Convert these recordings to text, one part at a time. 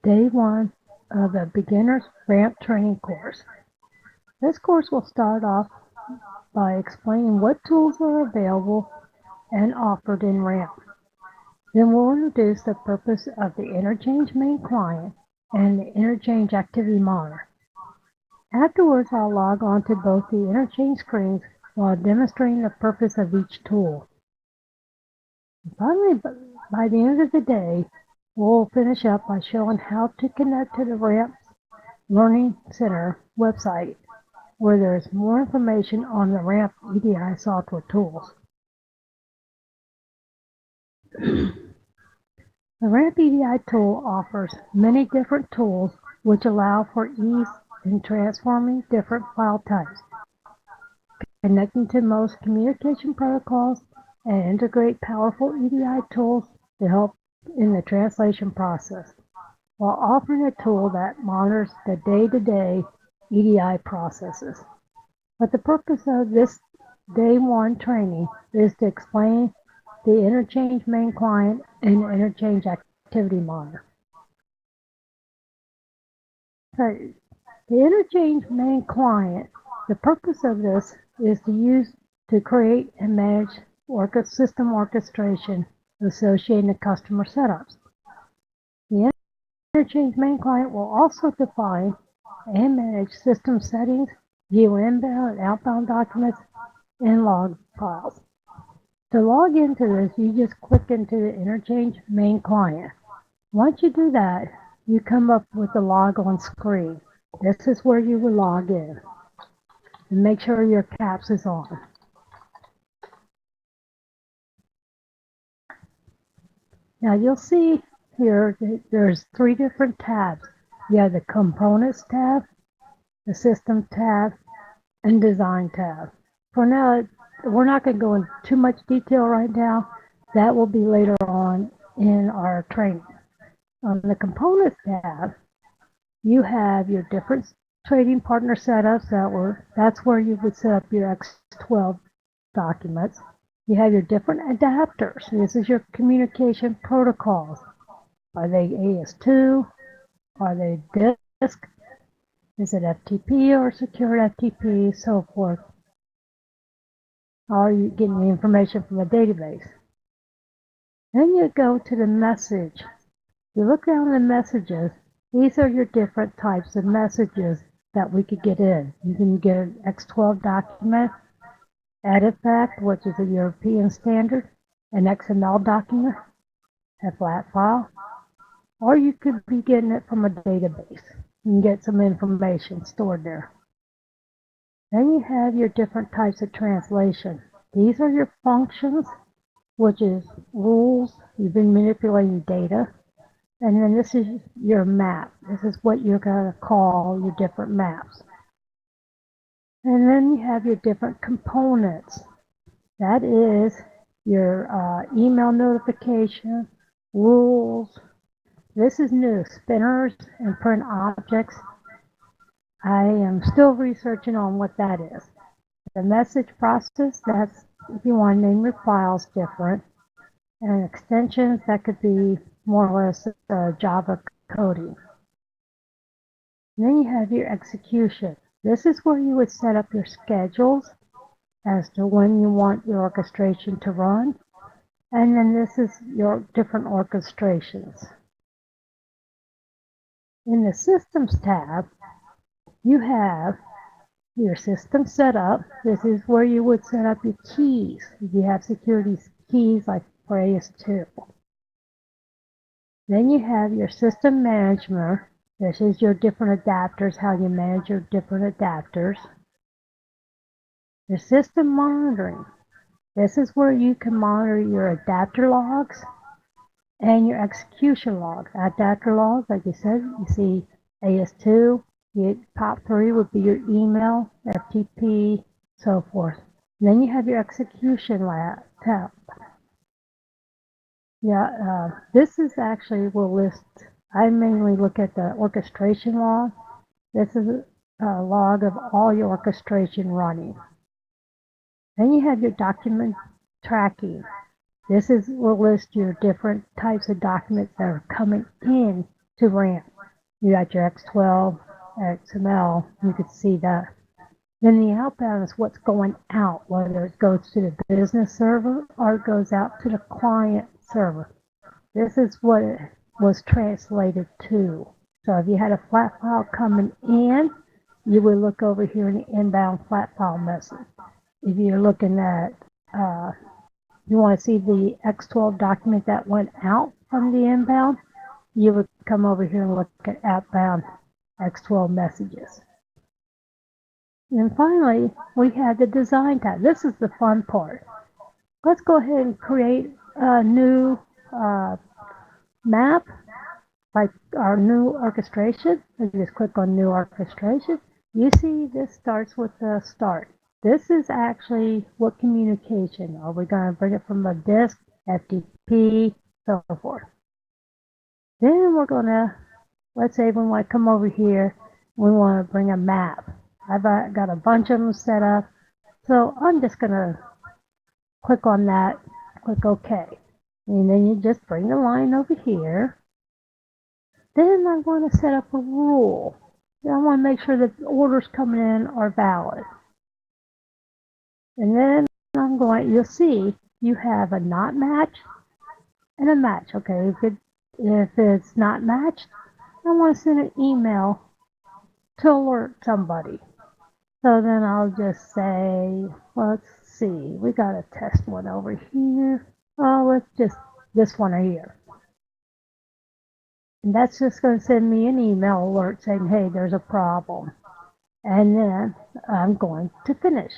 Day 1 of the Beginner's Ramp Training Course. This course will start off by explaining what tools are available and offered in Ramp. Then we'll introduce the purpose of the Interchange main client and the Interchange activity monitor. Afterwards, I'll log on to both the Interchange screens while demonstrating the purpose of each tool. Finally, by the end of the day, we'll finish up by showing how to connect to the Ramp Learning Center website, where there's more information on the Ramp EDI software tools. The Ramp EDI tool offers many different tools which allow for ease in transforming different file types, connecting to most communication protocols, and integrate powerful EDI tools to help in the translation process, while offering a tool that monitors the day-to-day EDI processes. But the purpose of this Day 1 training is to explain the Interchange main client and the Interchange activity monitor. So, the Interchange main client, the purpose of this is to create and manage system orchestration associated with customer setups. The Interchange main client will also define and manage system settings, view inbound and outbound documents, and log files. To log into this, you just click into the Interchange main client. Once you do that, you come up with the log on screen. This is where you will log in. And make sure your caps is on. Now you'll see here that there's 3 different tabs. You have the Components tab, the System tab, and Design tab. For now, we're not going to go into too much detail right now. That will be later on in our training. On the Components tab, you have your different trading partner setups. That's where you would set up your X12 documents. You have your different adapters. This is your communication protocols. Are they AS2? Are they disk? Is it FTP or secure FTP? So forth. Are you getting the information from a database? Then you go to the message. You look down the messages. These are your different types of messages that we could get in. You can get an X12 document, EDIFACT, which is a European standard, an XML document, a flat file, or you could be getting it from a database and get some information stored there. Then you have your different types of translation. These are your functions, which is rules. You've been manipulating data. And then this is your map. This is what you're going to call your different maps. And then you have your different components. That is your email notification, rules. This is new, spinners and print objects. I am still researching on what that is. The message process, that's if you want to name your files different. And extensions, that could be more or less Java coding. And then you have your execution. This is where you would set up your schedules as to when you want your orchestration to run. And then this is your different orchestrations. In the Systems tab, you have your system setup. This is where you would set up your keys. You have security keys like for AS2. Then you have your system management. This is your different adapters, how you manage your different adapters. Your system monitoring. This is where you can monitor your adapter logs and your execution logs. Adapter logs, like you said, you see AS2. Your top 3 would be your email, FTP, so forth. And then you have your execution tab. Yeah, this is actually will list. I mainly look at the orchestration log. This is a log of all your orchestration running. Then you have your document tracking. This will list your different types of documents that are coming in to Ramp. You got your X12, XML, you could see that. Then the outbound is what's going out, whether it goes to the business server or it goes out to the client server. This is what it was translated to. So if you had a flat file coming in, you would look over here in the inbound flat file message. If you're looking at, you want to see the X12 document that went out from the inbound, you would come over here and look at outbound X12 messages. And finally, we had the design tab. This is the fun part. Let's go ahead and create a new map, like our new orchestration. I just click on new orchestration. You see this starts with the start. This is actually what communication. Are we going to bring it from a disk, FTP, so forth. Then we're going to, let's say we want to come over here, we want to bring a map. I've got a bunch of them set up, so I'm just going to click on that, click OK. And then you just bring the line over here. Then I'm going to set up a rule. I want to make sure that the orders coming in are valid. And then you'll see you have a not match and a match. Okay, if it's not matched, I want to send an email to alert somebody. So then I'll just say, let's see, we got a test one over here. Oh, let's just this one right here. And that's just going to send me an email alert saying, hey, there's a problem. And then I'm going to finish.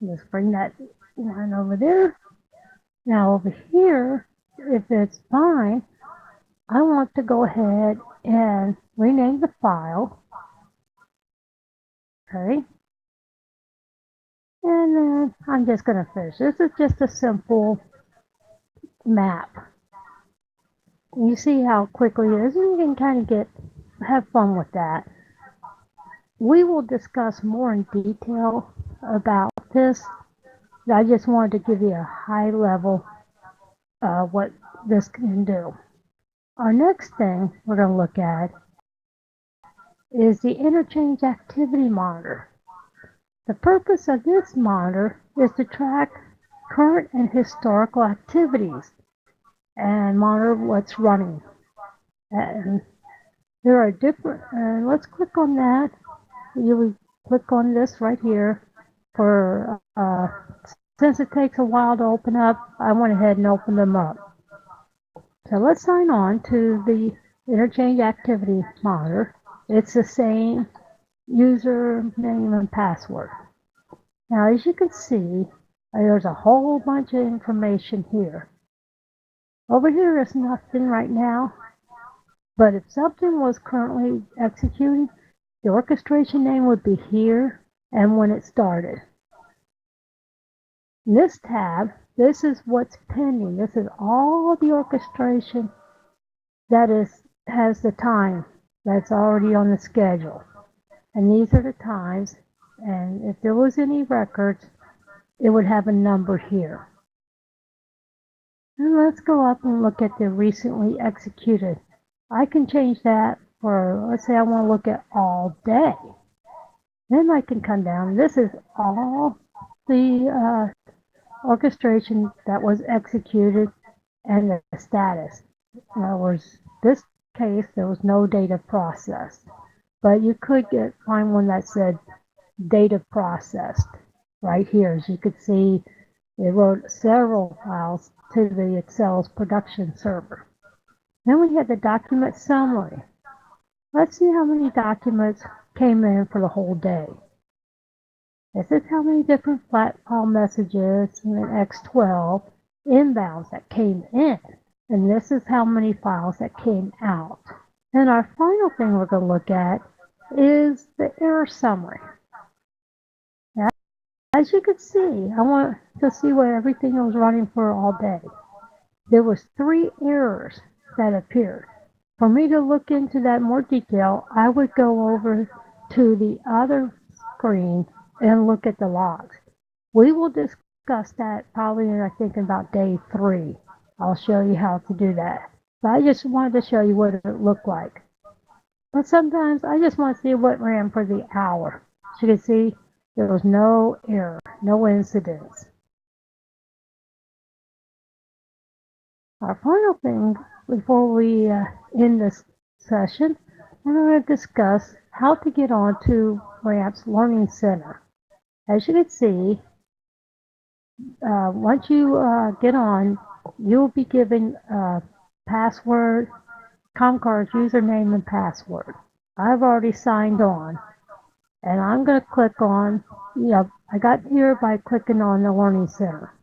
Let's bring that line over there. Now over here, if it's fine, I want to go ahead and rename the file. Okay. And then I'm just going to finish. This is just a simple map. You see how quickly it is, and you can kind of have fun with that. We will discuss more in detail about this. I just wanted to give you a high level what this can do. Our next thing we're going to look at is the interchange activity monitor. The purpose of this monitor is to track current and historical activities and monitor what's running. And there are different, let's click on that. You would click on this right here for, since it takes a while to open up, I went ahead and opened them up. So let's sign on to the interchange activity monitor. It's the same username and password. Now, as you can see, there's a whole bunch of information here. Over here is nothing right now, but if something was currently executing, the orchestration name would be here and when it started. In this tab, this is what's pending. This is all the orchestration that has the time that's already on the schedule. And these are the times, and if there was any records, it would have a number here. And let's go up and look at the recently executed. I can change that for, let's say I want to look at all day. Then I can come down. This is all the orchestration that was executed and the status. In other words, this case, there was no data processed. But you could find one that said data processed right here. As you could see, it wrote several files to the Excel's production server. Then we had the document summary. Let's see how many documents came in for the whole day. This is how many different flat file messages in an X12 inbounds that came in. And this is how many files that came out. And our final thing we're going to look at is the error summary. Now, as you can see, I want to see what everything was running for all day. There was 3 errors that appeared. For me to look into that in more detail, I would go over to the other screen and look at the logs. We will discuss that probably, I think, about day 3. I'll show you how to do that. But I just wanted to show you what it looked like. But sometimes I just want to see what ran for the hour. As you can see, there was no error, no incidents. Our final thing before we end this session, we're going to discuss how to get onto Ramp's Learning Center. As you can see, once you get on, you'll be given a password, Comcard's username and password. I've already signed on, and I'm going to click on, I got here by clicking on the Learning Center.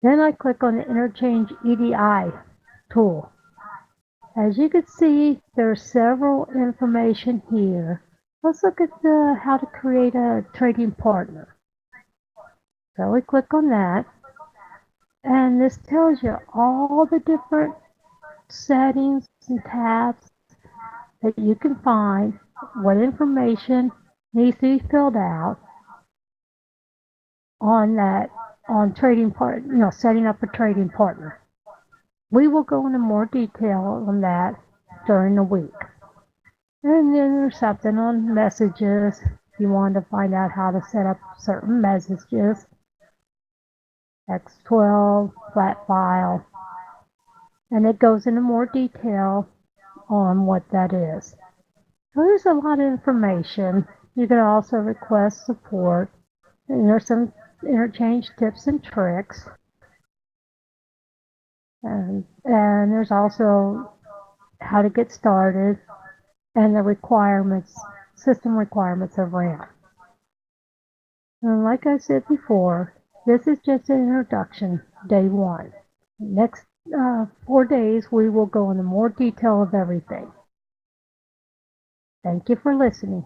Then I click on the Interchange EDI tool. As you can see, there's several information here. Let's look at how to create a trading partner. So we click on that, and this tells you all the different settings and tabs that you can find, what information needs to be filled out on trading part, setting up a trading partner. We will go into more detail on that during the week. And then there's something on messages. If you want to find out how to set up certain messages, X12, flat file, and it goes into more detail on what that is. So there's a lot of information. You can also request support, and there's some interchange tips and tricks. And there's also how to get started and the requirements, system requirements of Ramp. And like I said before, this is just an introduction, day one. Next 4 days, we will go into more detail of everything. Thank you for listening.